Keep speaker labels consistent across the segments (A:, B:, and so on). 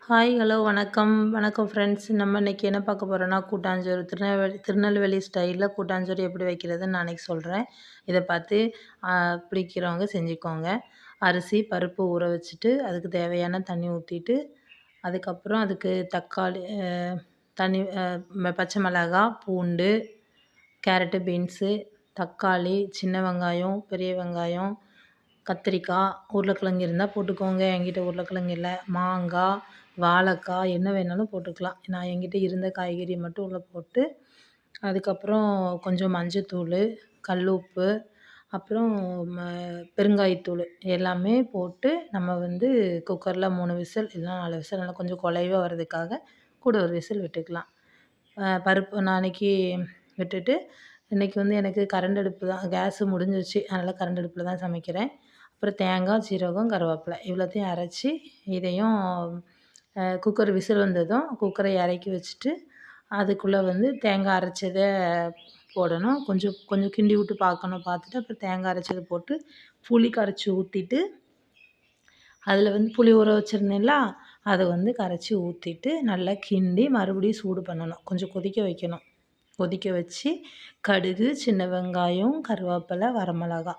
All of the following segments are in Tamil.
A: ஹாய், ஹலோ, வணக்கம். வணக்கம் ஃப்ரெண்ட்ஸ். நம்ம இன்னைக்கு என்ன பார்க்க போறோம்னா, கூட்டாஞ்சோறு திருநெல்வேலி ஸ்டைல்ல கூட்டாஞ்சோறு எப்படி வைக்கிறதுன்னு நான் அன்னைக்கு சொல்றேன். இத பார்த்து அ பிடிக்கிறவங்க செஞ்சுக்கோங்க. அரிசி, பருப்பு ஊற வச்சுட்டு, அதுக்கு தேவையான தண்ணி ஊத்திட்டு, அதுக்கப்புறம் அதுக்கு தக்காளி தண்ணி பச்சை மிளகாய், பூண்டு, கேரட்டு, பீன்ஸு, தக்காளி, சின்ன வெங்காயம், பெரிய வெங்காயம், கத்திரிக்காய், உருளைக்கிழங்கு இருந்தா போட்டுக்கோங்க. என்கிட்ட உருளைக்கிழங்கு இல்ல. மாங்காய், வாழைக்காய் என்ன வேணாலும் போட்டுக்கலாம். நான் என்கிட்ட இருந்த காய்கறி மட்டும் உள்ள போட்டு, அதுக்கப்புறம் கொஞ்சம் மஞ்சத்தூளு, கல் உப்பு, அப்புறம் ம பெருங்காயத்தூளு எல்லாமே போட்டு நம்ம வந்து குக்கர்ல 3 விசில் இல்லன்னா 4 விசில் நல்லா கொஞ்சம் குழைவா வர்றதுக்காக கூட ஒரு விசில் விட்டுக்கலாம். பருப்பு நான் அன்னைக்கு விட்டுட்டு, இன்னைக்கு வந்து எனக்கு கரண்ட் அடுப்பு தான் கேஸு முடிஞ்சிருச்சு. அதனால கரண்ட் அடுப்புல தான் சமைக்கிறேன். அப்புறம் தேங்காய், சீரகம், கருவேப்பிலை இவ்வளோத்தையும் அரைச்சி இதையும் குக்கர் விசில் வந்ததும் குக்கரை இறக்கி வச்சுட்டு, அதுக்குள்ளே வந்து தேங்காய் அரைச்சத போடணும். கொஞ்சம் கொஞ்சம் கிண்டி விட்டு பார்க்கணும். பார்த்துட்டு அப்புறம் தேங்காய் அரைச்சத போட்டு, புளி கரைச்சி ஊத்திட்டு, அதில வந்து புளி ஊற வச்சிருந்தேன்ல, அத வந்து கரைச்சி ஊத்திட்டு, நல்லா கிண்டி மறுபடியும் சூடு பண்ணணும். கொஞ்சம் கொதிக்க வைக்கணும். கொதிக்க வச்சு, கடுகு, சின்ன வெங்காயம், கருவேப்பிலை, வரமிளகா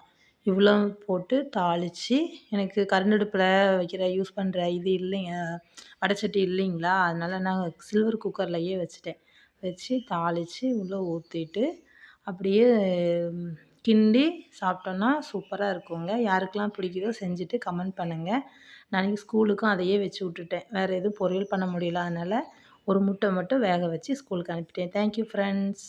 A: இவ்வளோ போட்டு தாளிச்சு, எனக்கு கரண்ட் அடுப்புல வைக்கிற யூஸ் பண்ற இது இல்லைங்க வடச்சட்டி இல்லைங்களா, அதனால நான் சில்வர் குக்கர்லயே வச்சுட்டேன். வச்சு தாளிச்சு உள்ள ஊத்திட்டு, அப்படியே கிண்டி சாப்பிட்டோன்னா சூப்பரா இருக்குங்க. யாருக்கெல்லாம் பிடிக்குதோ செஞ்சுட்டு கமெண்ட் பண்ணுங்க. நான் அன்னைக்கு ஸ்கூலுக்கும் அதையே வச்சு விட்டுட்டேன். வேறு எதுவும் பொரியல் பண்ண முடியல. அதனால ஒரு முட்டை மட்டும் வேக வச்சு ஸ்கூலுக்கு அனுப்பிட்டேன். Thank you friends.